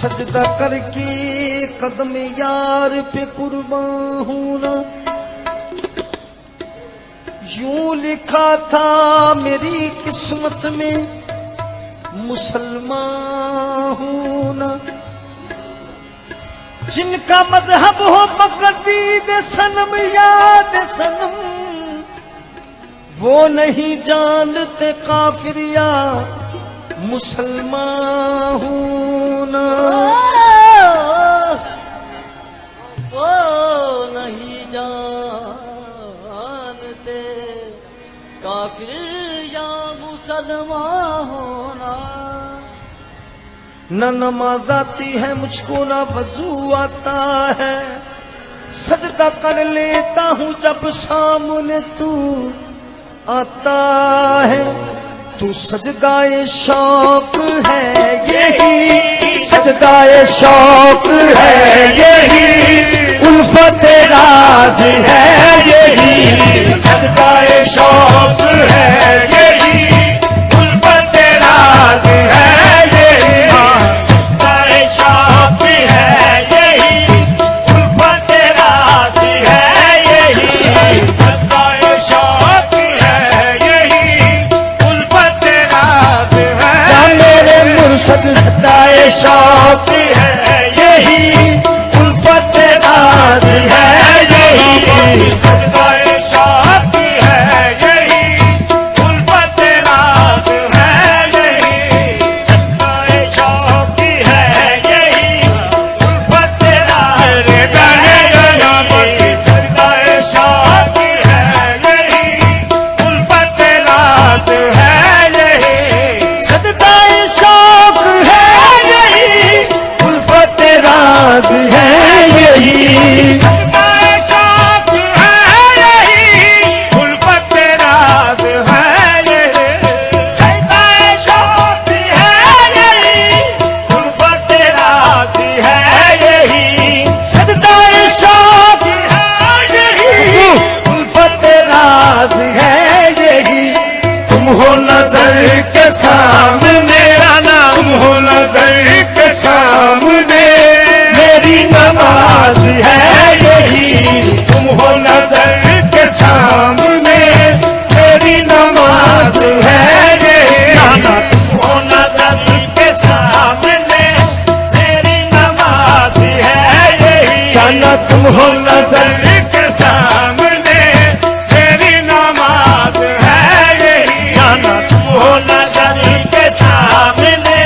सजदा करके कदम यार पे कुर्बान हूं ना, यूं लिखा था मेरी किस्मत में मुसलमान हूं ना। जिनका मजहब हो मकदीद सनम याद सनम, वो नहीं जानते काफिर या मुसलमान हूं ना। वो नहीं जानते काफिर या मुसलमान होना। न नमाज आती है मुझको ना वजू आता है, सजदा कर लेता हूँ जब सामने तू आता है। तू सजदाए शौक है यही, सजदाए शौक है यही, उल्फत राज है यही, सजदाए शौक है यही, उल्फत राज है यही, सजदाए शौक है यही, उल्फत राज है यही, सजदाए शौक है यही, उल्फत राज है। मेरे मुर्शद सजदाए शौक है यही, उल्फत राज है यही, सजदाए शौक है यही, उल्फत राज है यही, सजदाए शौक है यही, उल्फत राज है यही, सजदाए शौक है यही, उल्फत राज है यही, सजदाए शौक है यही, उल्फत राज है यही, सजदाए शौक है यही, उल्फत राज है यही, सजदाए शौक है यही, उल्फत राज है यही, सजदाए शौक है यही, उल्फत राज है यही। तुम हो नजर के सामने आना, तुम हो नजर के सामने, मेरी नमाज है यही, तुम हो नजर के सामने, मेरी नमाज है यही, तुम हो नजर के सामने, मेरी नमाज है यही, जाना तुम हो नजर के सामने, मेरी नमाज है यही, जाना तुम हो नजर के सामने,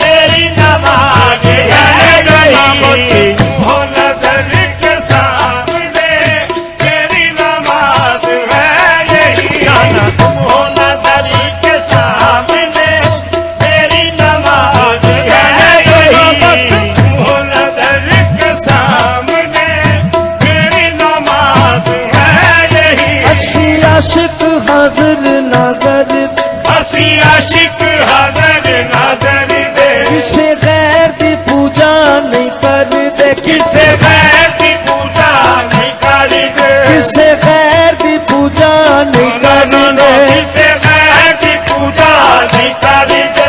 मेरी नमाज है यही, तुम हो नजर के सामने, मेरी नमाज है यही, जाना तुम हो नजर के सामने, मेरी नमाज है यही, तुम हो नजर के सामने, मेरी नमाज है यही। अस्सी आशिक हाजिर नाज़र, अस्सी आशिक हाजिर नाज़र दे, किसे गैर की पूजा नहीं कर दे, किसे गैर की पूजा नहीं कर दे, किसे गैर की पूजा नहीं कर दे, किसे गैर की पूजा नहीं कर दे।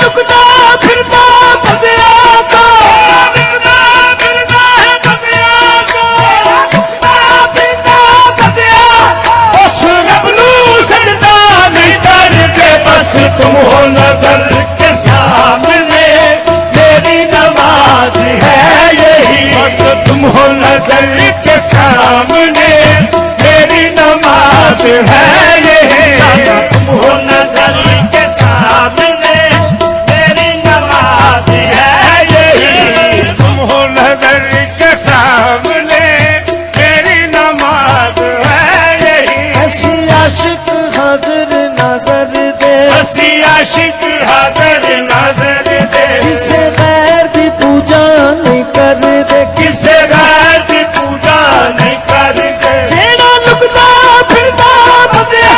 लुकदा फिरदा बंदिया को, लुकदा फिरदा है बंदिया को, लुकदा फिरदा बंदिया, उस रब नू सजदा नहीं करते, बस तुम हो नजर के सामने, मेरी नमाज है यही, बस तुम हो नजर के सामने, मेरी नमाज है यही, तुम हो नजर के सामने, मेरी नमाज है यही, तुम हो नजर के सामने, मेरी नमाज है यही। हसी आशिक हाजिर नाज़र दे, हसी आशिक हाजिर नाज़र दे, किसे गैर की पूजा नहीं कर दे, किसे गैर की पूजा नहीं कर दे। जेड़ा लुकदा फिरदा बंदिया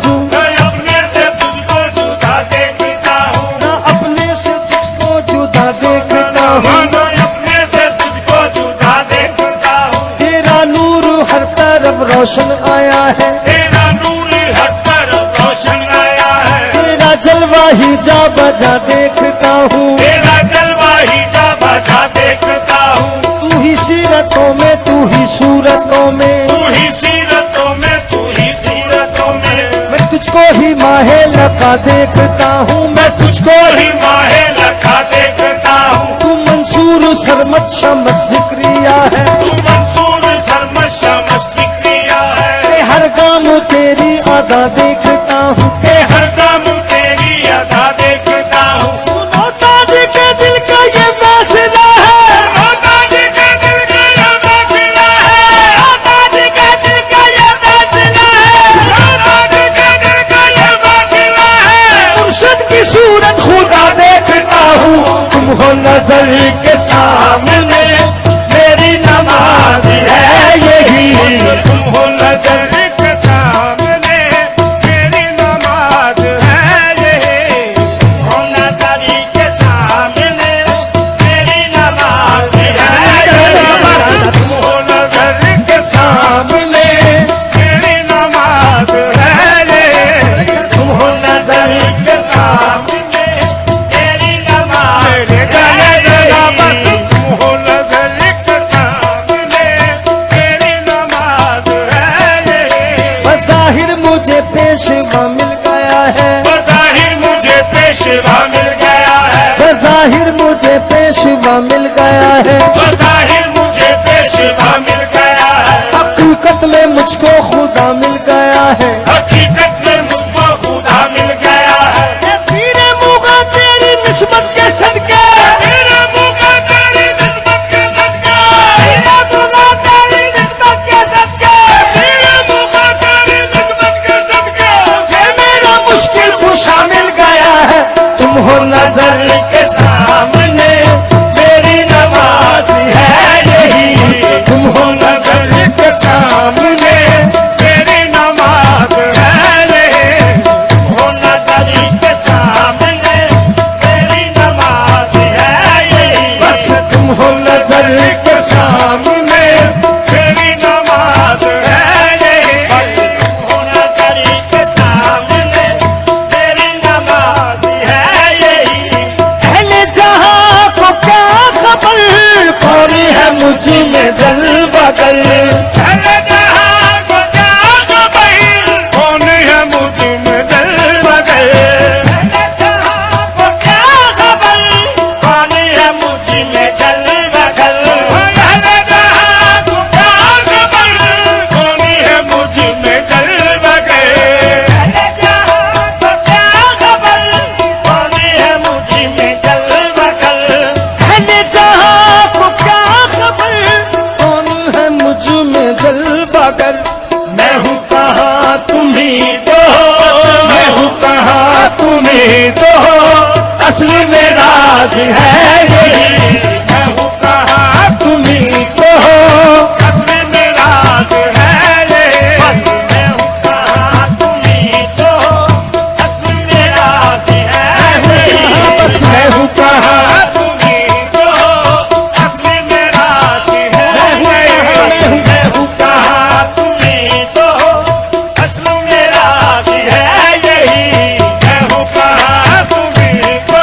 हूँ, मैं अपने से तुझको जुदा देखता हूँ, ना अपने से तुझको जुदा देखता हूँ। मैं अपने से तुझको जुदा देखता हूँ। तेरा नूर हर तरफ रोशन आया है, तेरा नूर हर तरफ रोशन आया है, तेरा जलवा ही जा बजा देखता हूँ। तेरा जलवा ही जा बजा देखता हूँ। तू ही सीरतों में, तू ही सूरतों में, तू ही सीरतों में, तू ही सीरतों में, मैं तुझको ही माहे लगा देखता हूँ, मैं तुझको तो ही। ही माहे लखा देखता हूँ। तू मंसूर सरमत शमस जिक्रिया है, तू मंसूर शर्म शमस क्रिया है, के हर काम तेरी अदा देखता हूँ। के हर काम तेरी अदा देखता हूँ। सुनो ताज के दिल का ये फैसला है, ताज के दिल का ये फैसला है, ताज के दिल का ये फैसला है, ताज के दिल का ये फैसला है। मुर्शिद की सूरत खुदा देखता हूँ। तुम हो नजर के सामने, मेरी नमाज है यही। तुम हो नजर के सामने, मेरी नमाज है ये। हो नजर के सामने, मेरी नमाज है ये। तुम हो नजर के सामने, मेरी नमाज है ये। तुम हो नजर के सामने, मेरी नमाज है ये। बस तुम हो नजर के सामने, मेरी नमाज है ये। बज़ाहिर मुझे पेशवा मिल गया है, बज़ाहिर मुझे पेशवा मिल गया है, बज़ाहिर मुझे पेशवा मिल गया है। बज़ाहिर मुझे पेशवा मिल गया है। हकीकत में मुझको खुदा मिल गया है। हकीकत में मुझको खुदा मिल गया है। तेरे मुँह तेरी निस्बत के सदके, मेरे मुँह का तेरी निस्बत के सदके, तेरा मुँह तेरी निस्बत के सदके, मेरे मुँह का तेरी निस्बत के सदके, मुझे मेरा मुश्किल कुशा मिल गया है। तुम हो नजर के सामने, मेरी नमाज है यही। तुम हो नजर के सामने, मेरी नमाज है ये। हो नजर के सामने, मेरी नमाज है ये। बस तुम हो नजर के सामने, मेरी नमाज है ये। हो नजर के सामने, मेरी नमाज है ये। पहले जहाँ को क्या खबर, कौन है मुझ में जलवा कर। पहले जहाँ को क्या खबर, कौन है मुझ में जलवा कर। पहले जहाँ को क्या खबर, कौन है मुझ में जलवा कर। पहले जहाँ को क्या खबर, कौन है मुझ में जलवा कर। पहले जहाँ को क्या खबर, कौन है मुझ में जलवा कर। पहले जहाँ को क्या खबर, कौन है मुझ में जलवा कर। मैं हूँ कहाँ तुम ही तो हो, मैं हूँ कहाँ तुम ही तो हो, असली में राज है यही। मैं हूँ कहाँ, तुम ही तो हो, असली में राज है ये। मैं हूँ कहाँ, तुम ही तो असली में राज है ये। बस मैं हूँ कहाँ, तुम ही तो असली में राज है ये। मैं हूँ कहाँ, तुम ही तो असली में राज है यही। मैं हूँ कहाँ, तुम ही तो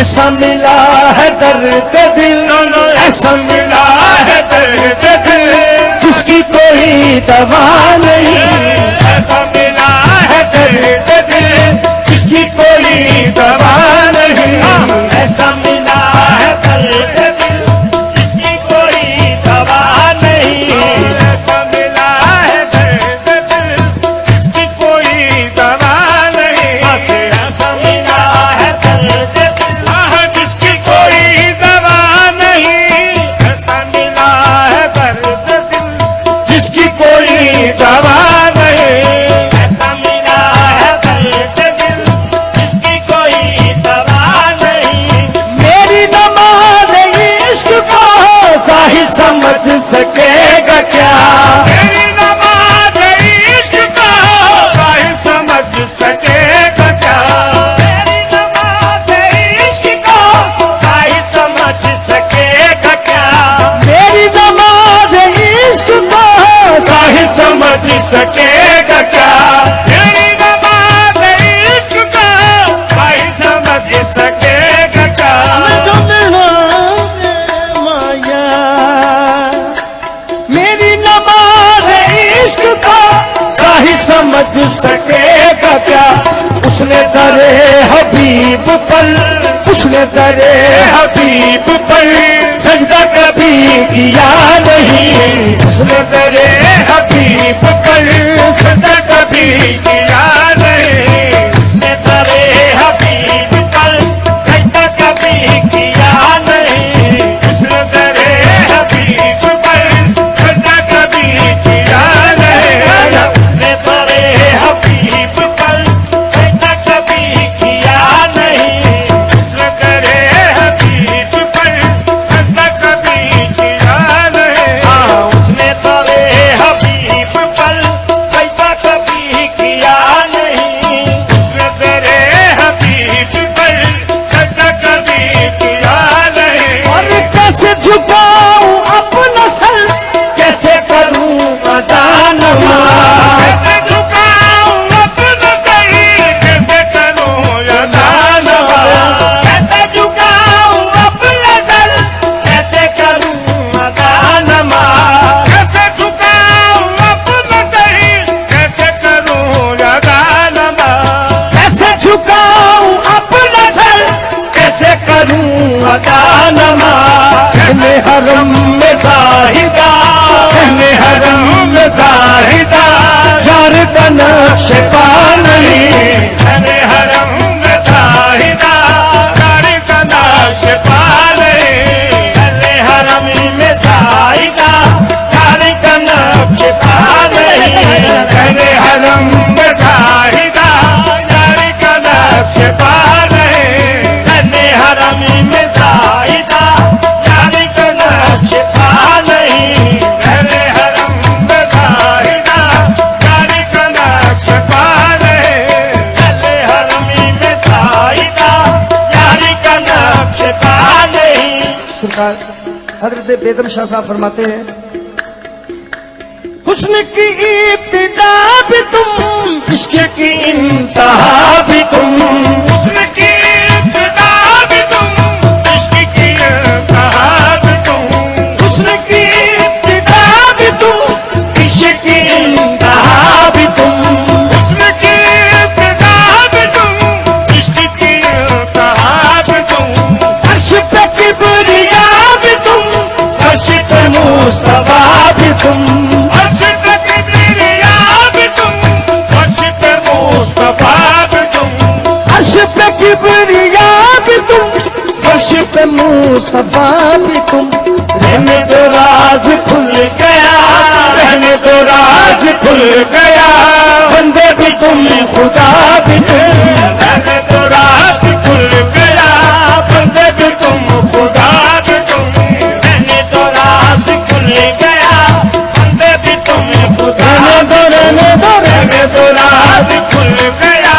ऐसा मिला है दर्द दिल, ऐसा मिला है दर्द दिल, जिसकी कोई दवा नहीं। ऐसा मिला है दर्द दिल, जिसकी कोई दवा नहीं। ऐसा मिला है दर्द दिल, जिसकी कोई दवा नहीं। ऐसा मिला है दर्द दिल, जिसकी कोई दवा नहीं। ऐसा मिला है दर्द दिल, जिसकी कोई दवा नहीं। ऐसा मिला है दर्द दिल, जिसकी कोई दवा नहीं। ऐसा मिला है दर्द दिल, जिसकी कोई दवा नहीं। मेरी नमाज इश्क को साहिब समझ सकेगा क्या? मेरी नमाज इश्क को साहिब समझ सकेगा क्या? मेरी नमाज इश्क को साहिब समझ सकेगा क्या? मेरी नमाज इश्क को साहिब समझ सकेगा क्या? मेरी नमाज इश्क को साहिब समझ सकेगा क्या? माया मेरी नमाज इश्क को साहिब समझ सकेगा क्या? उसने दरे हबीब पर, उसने दरे हबीब पर सजदा कभी किया नहीं। उसने दरे हबीब पर सजदा कभी किया नहीं। ने तेरे हबीब पर सजदा कभी किया नहीं। उसने तेरे हबीब पर सजदा कभी किया नहीं। ने तेरे हबीब पर सजदा कभी किया नहीं। उसने तेरे हबीब पर सजदा कभी किया नहीं। उसने तेरे हबीब पर सजदा कभी किया नहीं। उसने तेरे हबीब पर सजदा कभी किया नहीं। और कैसे झुकाऊं अपना सर, कैसे करूं अदा नमाज? कैसे झुकाऊं अपना सर, कैसे करूं अदा नमाज? कैसे झुकाऊं अपना सर, कैसे करूं अदा नमाज? कैसे झुकाऊं अपना सर, कैसे करूं अदा नमाज? कैसे झुकाऊं अपना सर, कैसे करूं अदा नमाज? सहने हरम में साहिदा, सहने हरम में साहिदा यार का नक्श पा नहीं। सहने हरम में साहिदा यार का नक्श पा नहीं। सहने हरम में साहिदा यार का नक्श पा नहीं। सहने हरम में साहिदा यार का नक्श पा नहीं। सहने हरम में साहिदा यार का नक्श पा नहीं। सहने हरम में साहिदा यार का नक्श पा नहीं। सहने हरम में साहिदा यार का नक्श पा नहीं। सरकार हजरत बेगम शाह साहब फरमाते हैं, हुस्न की इब्तिदा भी तुम, इश्क की इंतहा भी तुम। हुस्न की इब्तिदा भी तुम, इश्क की इंतहा भी तुम। हुस्न की इब्तिदा भी तुम, इश्क की इंतहा भी तुम। हुस्न की इब्तिदा भी तुम, इश्क की इंतहा भी तुम। अर्श पे किबरिया भी तुम, फर्श पे मुस्तफा भी तुम। अर्श पे किबरिया भी तुम, फर्श पे मुस्तफा भी तुम। अर्श पे किबरिया भी तुम, फर्श पे मुस्तफा भी तुम। रहने दो राज खुल गया, रहने दो राज खुल गया, बंदे भी तुम खुदा भी तुम। रहने दो राज खुल गया, बंदे भी तुम खुदा भी तुम। रहने दो राज खुल गया, बंदे भी तुम खुदा। रहने दो रहने दो राज खुल गया,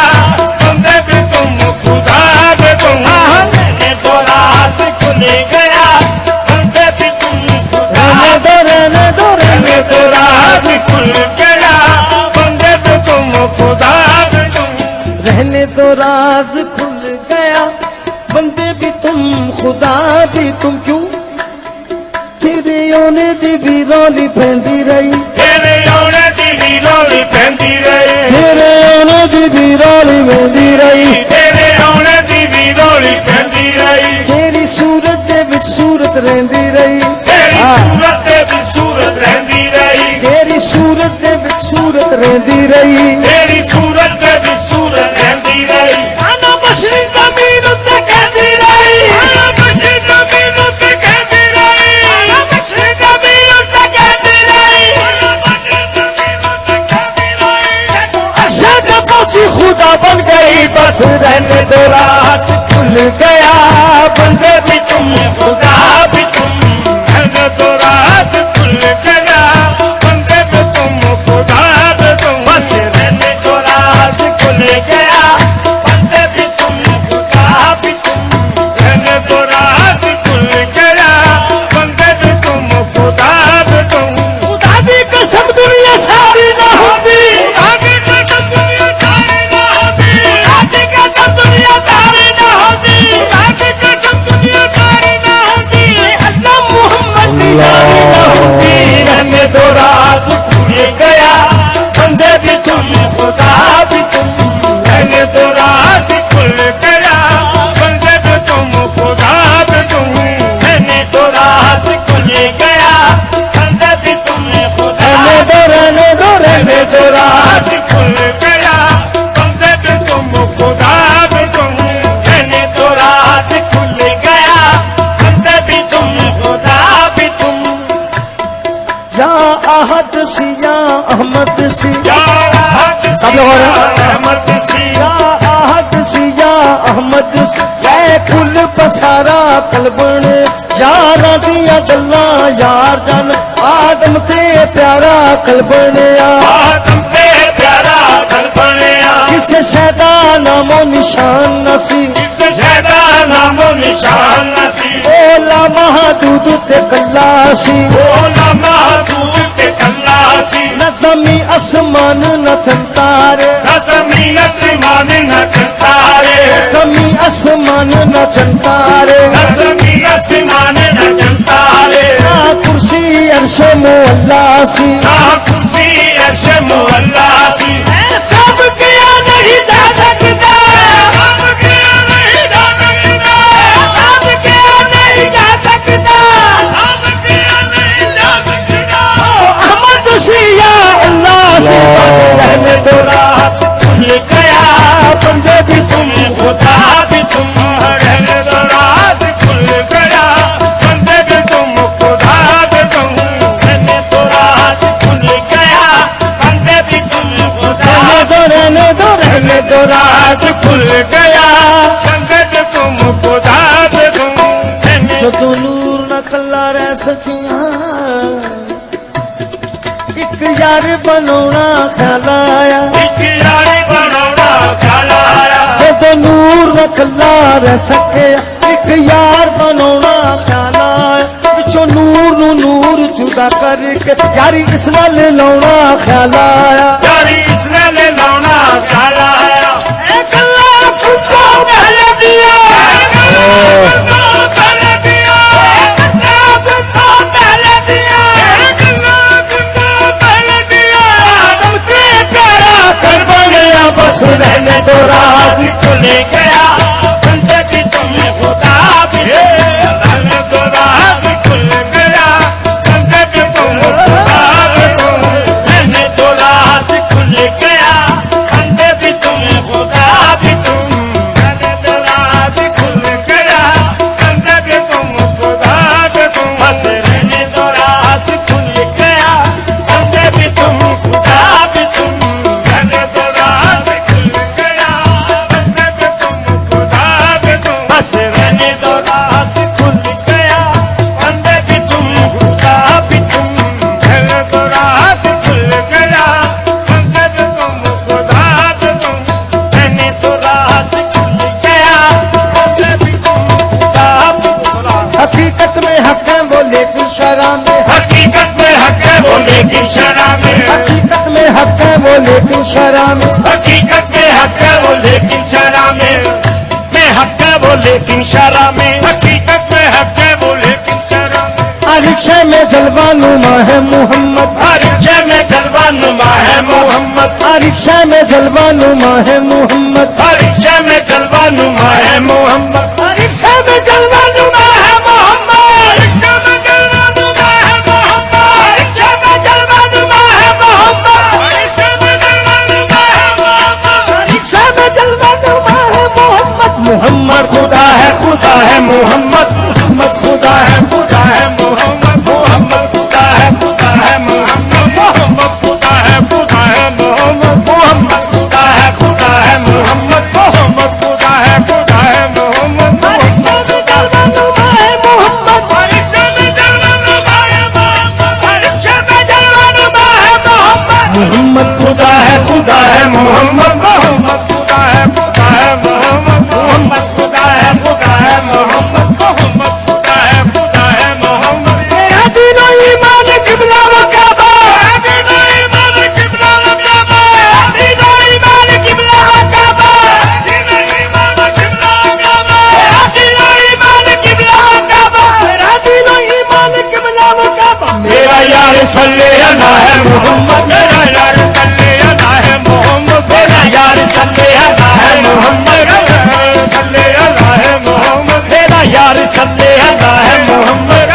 बंदे भी तुम खुदा भी तुम। रहने दो राज खुल गया, बंदे भी तुम खुदा। रहने दो रहने दो राज खुल गया, बंदे भी तुम खुदा भी तुम। रहने दो राज खुल गया, बंदे भी खुदा भी तुम क्यों तेरे आने दी भी रौली पैंदी रही तेरे आने दी भी रौली पैंदी रही तेरे आने दी भी रौली पैंदी रही तेरे आने दी भी रौली पैंदी रही तेरी सूरत दे विच सूरत रहंदी रही तेरी सूरत दे विच सूरत रहंदी रही तेरी सूरत दे विच सूरत रहंदी रही तेरी सूरत दे विच सूरत रहंदी रही आना बशरी ज़मीन उत्ते कहंदी रही आना बशरी ज़मीन उत्ते कहंदी रही आना बशरी ज़मीन उत्ते कहंदी रही आना बशरी ज़मीन उत्ते कहंदी रही अर्शे पे पहुंची खुदा बन गई बस रहने दो रात खुल गया बंदे भी तुम खुदा भी तुम रहने दो रात खुल गया बंदे पे तुम खुदा पे तुम बस रहने दो रात खुल गया बंदे भी तुम खुदा भी तुम रहने दो रात खुल गया बंदे पे तुम खुदा पे तुम खुदा दी कसम दुनिया सारी ना होती आगे कसम दुनिया सारी ना होती खुदा दी कसम दुनिया सारी ना होती आगे कसम दुनिया सारी ना होती अल्लाह मोहम्मद दी जानी ना होती रहने दो रात खुल गया बंदे भी तुम खुदा भी तुम रहने दो रात खुल गया बंदे पे तुम खुदा पे तुम रहने दो रात खुल गया बंदे भी तुम खुदा रहने दो रहने दो रात रात खुल गया बंदे पे तुम खुदा पे तुम रहने दो रात खुल गया बंदे भी तुम खुदा भी तुम या अहद सी या अहमद सी सब लोग हो रहे हैं? रहमत सी या अहद सी या अहमद सी ऐ कुल बसारा कलबन यारां दियां गल्लां यार जन आदम ते प्यारा कलबन आदम ते प्यारा कल बनया किसे शैदा नामो निशान न सी किसे शैदा नामो निशान नसी ओला महदूद ते कल्ला सी ओला महदूद ते कल्ला सी न ज़मीं आसमान न चंतारे न ज़मीन आसमान न चंतारे ज़मीं आसमान न चंतारे न ज़मीन आसमान न चंतारे ना कुर्सी अर्श मोअल्ला सी ना कुर्सी अर्श मुअल्ला सी सब किया नहीं जा सकता सब किया नहीं जा सकता सब किया नहीं जा सकता सब किया नहीं जा सकता ओ अहमद सी या अल्लाह सी बस रहने दो रात खुल गया बंदे भी तुम खुदा भी तुम रहने दो रात खुल गया बंदे पे तुम खुदा पे तुम रहने दो रात खुल गया बंदे भी तुम खुदा रहने दो रहने दो रात खुल गया बंदे पे तुम खुदा पे तुम ਜਦੋਂ ਨੂਰ ਨਾ ਕੱਲਾ ਰਹਿ ਸਕਿਆ ਇੱਕ ਯਾਰ ਬਣਾਉਣਾ ਖਿਆਲ ਆਇਆ एक यारी बनाना ख्याल आया ਜਦੋਂ ਨੂਰ ਨਾ ਕੱਲਾ ਰਹਿ ਸਕਿਆ ਇੱਕ ਯਾਰ ਬਣਾਉਣਾ ਖਿਆਲ ਆਇਆ ਪਿੱਛੋਂ ਨੂਰ ਨੂੰ ਨੂਰ ਜੁਦਾ ਕਰਕੇ ਯਾਰੀ ਇਸ ਨਾਲ ਲਾਉਣਾ ਖਿਆਲ ਆਇਆ यारी इसने ले लाना ख्याल आया ਇਹ ਕੱਲਾ ਕੁੱਤਾ ਪਹਿਲੇ ਦਿਆ पहले दिया ਪਹਿਲੇ ਦਿਆ पहले दिया आदम ते प्यारा कर बनया बस रहने दो रात खुल गया बंदे भी तुम खुदा भी रहने दो रात खुल गया बंदे पे तुम खुदा पे तुम रहने दो रात खुल गया बंदे भी तुम खुदा भी तुम रहने दो रात खुल गया बंदे पे तुम खुदा पे तुम बस रहने दो रात खुल गया बंदे भी तुम खुदा भी तुम रहने दो रात खुल गया बंदे पे तुम खुदा पे तुम बस रहने दो रात खुल गया बंदे भी तुम खुदा भी तुम रहने दो रात खुल गया बंदे पे तुम खुदा पे तुम रहने दो रात खुल गया बंदे भी तुम खुदा भी तुम हकीकत में हक है वो लेकिन शरा में हकीकत में हक है वो लेकिन शरा में हकीकत में हक है वो लेकिन शरा में हकीकत में हक है वो लेकिन शरा में हक है वो लेकिन शरा में हकीकत में शय में जलवा नुमा है मोहम्मद, हर शय में जलवा नुमा है मोहम्मद, हर शय में जलवा नुमा है मोहम्मद, हर शय में जलवा नुमा है मोहम्मद, हर शय में जलवा नुमा है मोहम्मद, हर शय में जलवा नुमा है मोहम्मद, हर शय में जलवा नुमा है मोहम्मद, हर शय में जलवा नुमा है मोहम्मद, हर शय में जलवा नुमा है मोहम्मद। मोहम्मद खुदा है, खुदा है मोहम्मद, मोहम्मद खुदा है, खुदा है मोहम्मद, मोहम्मद खुदा है, खुदा है मोहम्मद, मोहम्मद खुदा है, खुदा है मोहम्मद, मोहम्मद खुदा है, खुदा है मोहम्मद, मोहम्मद खुदा है, खुदा है मोहम्मद, हर शय में जलवा नुमा है मोहम्मद, हर शय में जलवा नुमा है मोहम्मद, हर शय में जलवा नुमा है मोहम्मद। मोहम्मद खुदा है, खुदा है मोहम्मद, मोहम्मद खुदा है, खुदा है मोहम्मद, मोहम्मद खुदा है, खुदा है मोहम्मद। मोहम्मद खुदा है, खुदा है मोहम्मद, मेरा दीन और ईमान किबला व काबा, दीन ईमान किबला व काबा, दीन और ईमान किबला व काबा, दीन ईमान किबला व काबा, मेरा दीन और ईमान किबला व काबा, मेरा दीन और ईमान किबला व काबा। मेरा यार सल्ले अला है मोहम्मद, मेरा यार सल्ले अला है मोहम्मद, मेरा यार सल्ले अला है मोहम्मद, सल्ले अला है मोहम्मद, मेरा यार सल्ले अला है मोहम्मद,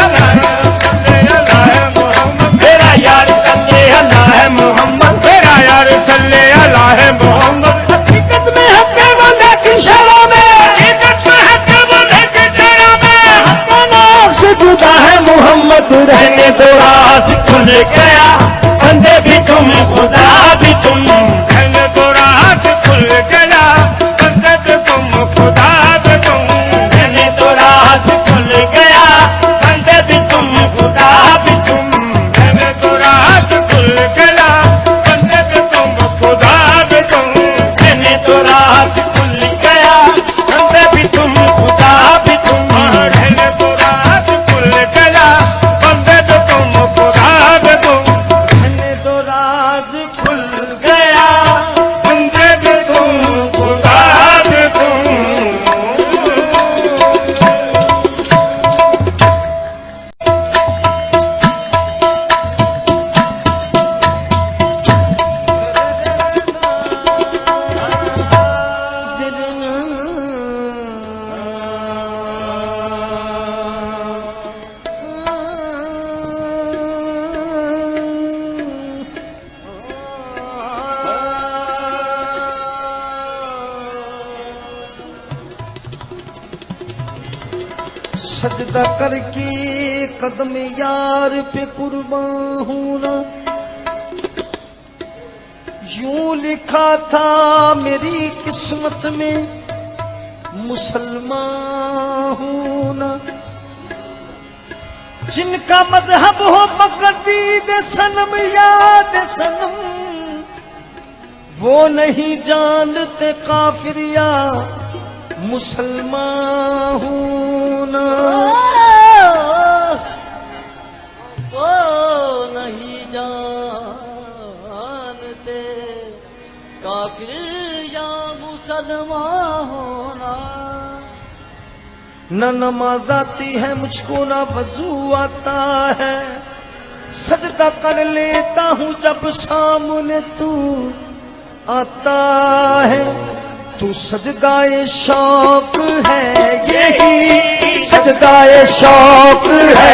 सल्ले अला है मोहम्मद, मेरा यार सल्ले अला है मोहम्मद। मेरा यार सल्ले अला है मोहम्मद, हकीकत में हक है वो लेकिन शरों में, हकीकत में है कि वो लेके चेहरा में, हक का नाम से जुदा है मोहम्मद। रहने दो राज खुल गया, बंदे भी तुम खुदा भी तुम, कहने तो रात खुल गया, बंदे पे तुम खुदा पे तुम, रहने दो राज खुल गया, बंदे भी तुम खुदा भी तुम। कहने तो रात खुल गया, बंदे पे तुम खुदा पे तुम, रहने दो राज खुल गया, बंदे भी तुम खुदा भी तुम। कहने तो रात खुल गया, बंदे पे तुम खुदा पे तुम, रहने दो राज खुल गया, बंदे पे तुम खुदा पे तुम। सजदा करके कदम यार पे कुर्बान होना, यूं लिखा था मेरी किस्मत में मुसलमान होना। जिनका मजहब हो मकदीद सनम याद सनम, वो नहीं जानते काफिर या मुसलमान होना। ओ नहीं जानते काफिर या मुसलमान होना। न नमाज आती है मुझको, ना वजू आता है, सजदा कर लेता हूँ जब सामने तू आता है। तू सजदाए शौक है यही, सजदाए शौक है